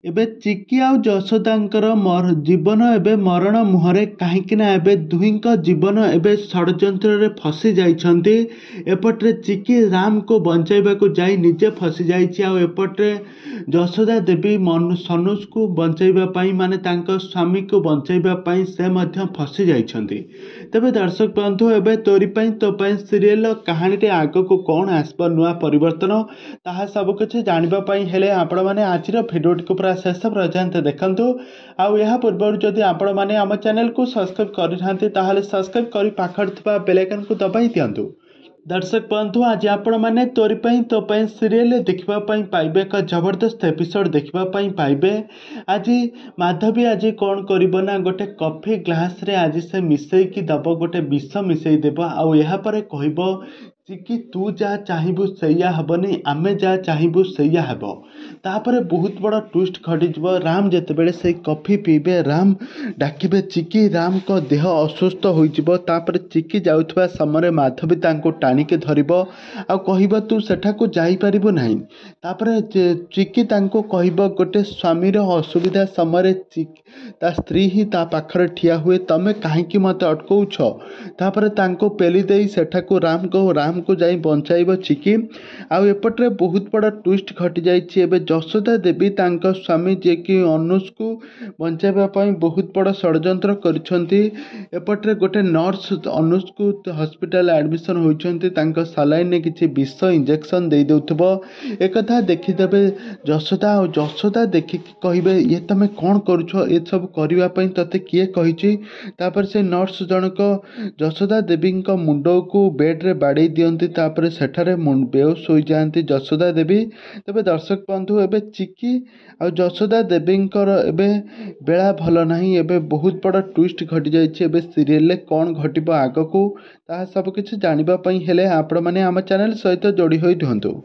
ଏବେ ଚିକି ଆଉ ଯଶୋଦାଙ୍କର ଜୀବନ ଏବେ ମରଣ ମୁହଁରେ, କାହିଁକି ନା ଏବେ ଦୁହିଁଙ୍କ ଜୀବନ ଏବେ ଷଡ଼ଯନ୍ତ୍ରରେ ଫସି ଯାଇଛନ୍ତି। ଏପଟରେ ଚିକି ରାମକୁ ବଞ୍ଚାଇବାକୁ ଯାଇ ନିଜେ ଫସି ଯାଇଛି, ଆଉ ଏପଟରେ ଯଶୋଦା ଦେବୀ ସନୁଜକୁ ବଞ୍ଚାଇବା ପାଇଁ, ମାନେ ତାଙ୍କ ସ୍ୱାମୀକୁ ବଞ୍ଚାଇବା ପାଇଁ ସେ ମଧ୍ୟ ଫସି ଯାଇଛନ୍ତି। ତେବେ ଦର୍ଶକ ବନ୍ଧୁ, ଏବେ ତୋରି ପାଇଁ ତୋ ପାଇଁ ସିରିଏଲର କାହାଣୀରେ ଆଗକୁ କ'ଣ ଆସିବ, ନୂଆ ପରିବର୍ତ୍ତନ, ତାହା ସବୁକିଛି ଜାଣିବା ପାଇଁ ହେଲେ ଆପଣମାନେ ଆଜିର ଭିଡ଼ିଓଟିକୁ ପୁରା ଶେଷ ପର୍ଯ୍ୟନ୍ତ ଦେଖନ୍ତୁ। ଆଉ ଏହା ପୂର୍ବରୁ ଯଦି ଆପଣମାନେ ଆମ ଚ୍ୟାନେଲକୁ ସବସ୍କ୍ରାଇବ୍ କରିନାହାନ୍ତି ତାହେଲେ ସବସ୍କ୍ରାଇବ୍ କରି ପାଖରେ ଥିବା ବେଲ୍ ଆଇକନକୁ ଦବାଇ ଦିଅନ୍ତୁ। ଦର୍ଶକ ବନ୍ଧୁ, ଆଜି ଆପଣମାନେ ତୋରି ପାଇଁ ତୋ ପାଇଁ ସିରିଏଲ ଦେଖିବା ପାଇଁ ପାଇବେ, ଏକ ଜବରଦସ୍ତ ଏପିସୋଡ଼ ଦେଖିବା ପାଇଁ ପାଇବେ। ଆଜି ମାଧବୀ ଆଜି କ'ଣ କରିବ ନା, ଗୋଟେ କଫି ଗ୍ଲାସରେ ଆଜି ସେ ମିଶେଇକି ଦେବ, ଗୋଟେ ବିଷ ମିଶେଇ ଦେବ, ଆଉ ଏହାପରେ କହିବ ଚିକି ତୁ ଯାହା ଚାହିଁବୁ ସେଇଆ ହେବନି, ଆମେ ଯାହା ଚାହିଁବୁ ସେଇଆ ହେବ। ତାପରେ ବହୁତ ବଡ଼ ଟ୍ୱିଷ୍ଟ ଘଟିଯିବ। ରାମ ଯେତେବେଳେ ସେଇ କଫି ପିଇବେ, ରାମ ଡାକିବେ ଚିକି, ରାମଙ୍କ ଦେହ ଅସୁସ୍ଥ ହୋଇଯିବ। ତାପରେ ଚିକି ଯାଉଥିବା ସମୟରେ ମାଧବୀ ତାଙ୍କୁ ଟାଣିକି ଧରିବ ଆଉ କହିବ ତୁ ସେଠାକୁ ଯାଇପାରିବୁ ନାହିଁ। ତାପରେ ଚିକି ତାଙ୍କୁ କହିବ, ଗୋଟେ ସ୍ୱାମୀର ଅସୁବିଧା ସମୟରେ ତା ସ୍ତ୍ରୀ ହିଁ ତା ପାଖରେ ଠିଆ ହୁଏ, ତମେ କାହିଁକି ମୋତେ ଅଟକଉଛ। ତାପରେ ତାଙ୍କୁ ପେଲି ଦେଇ ସେଠାକୁ ରାମକୁ ଯାଇ ବଞ୍ଚାଇବ ଚିକି। ଆଉ ଏପଟରେ ବହୁତ ବଡ଼ ଟ୍ୱିଷ୍ଟ ଘଟିଯାଇଛି। ଏବେ ଯଶୋଦା ଦେବୀ ତାଙ୍କ ସ୍ୱାମୀ ଯିଏକି ଅନୁଜକୁ ବଞ୍ଚାଇବା ପାଇଁ ବହୁତ ବଡ଼ ଷଡ଼ଯନ୍ତ୍ର କରିଛନ୍ତି। ଏପଟରେ ଗୋଟେ ନର୍ସ ଅନୁଜକୁ ହସ୍ପିଟାଲ ଆଡ଼ମିସନ୍ ହୋଇଛନ୍ତି, ତାଙ୍କ ସାଲାଇନ୍ରେ କିଛି ବିଷ ଇଞ୍ଜେକ୍ସନ୍ ଦେଇଦେଉଥିବ। ଏକଥା ଦେଖିଦେବେ ଯଶୋଦା, ଆଉ ଯଶୋଦା ଦେଖିକି କହିବେ ଇଏ ତମେ କ'ଣ କରୁଛ, ଏସବୁ କରିବା ପାଇଁ ତତେ କିଏ କହିଛି। ତାପରେ ସେ ନର୍ସ ଜଣକ ଯଶୋଦା ଦେବୀଙ୍କ ମୁଣ୍ଡକୁ ବେଡ଼୍ରେ ବାଡ଼େଇ ଦିଅନ୍ତି, ତାପରେ ସେଠାରେ ବେହୋସ ହୋଇଯାଆନ୍ତି ଯଶୋଦା ଦେବୀ। ତେବେ ଦର୍ଶକ ବନ୍ଧୁ, ଏବେ ଚିକି ଆଉ ଯଶୋଦା ଦେବୀଙ୍କର ଏବେ ବେଳା ଭଲ ନାହିଁ। ଏବେ ବହୁତ ବଡ଼ ଟ୍ୱିଷ୍ଟ ଘଟିଯାଇଛି। ଏବେ ସିରିଏଲରେ କ'ଣ ଘଟିବ ଆଗକୁ, ତାହା ସବୁ କିଛି ଜାଣିବା ପାଇଁ ହେଲେ ଆପଣମାନେ ଆମ ଚ୍ୟାନେଲ ସହିତ ଯୋଡ଼ି ହୋଇ ରୁହନ୍ତୁ।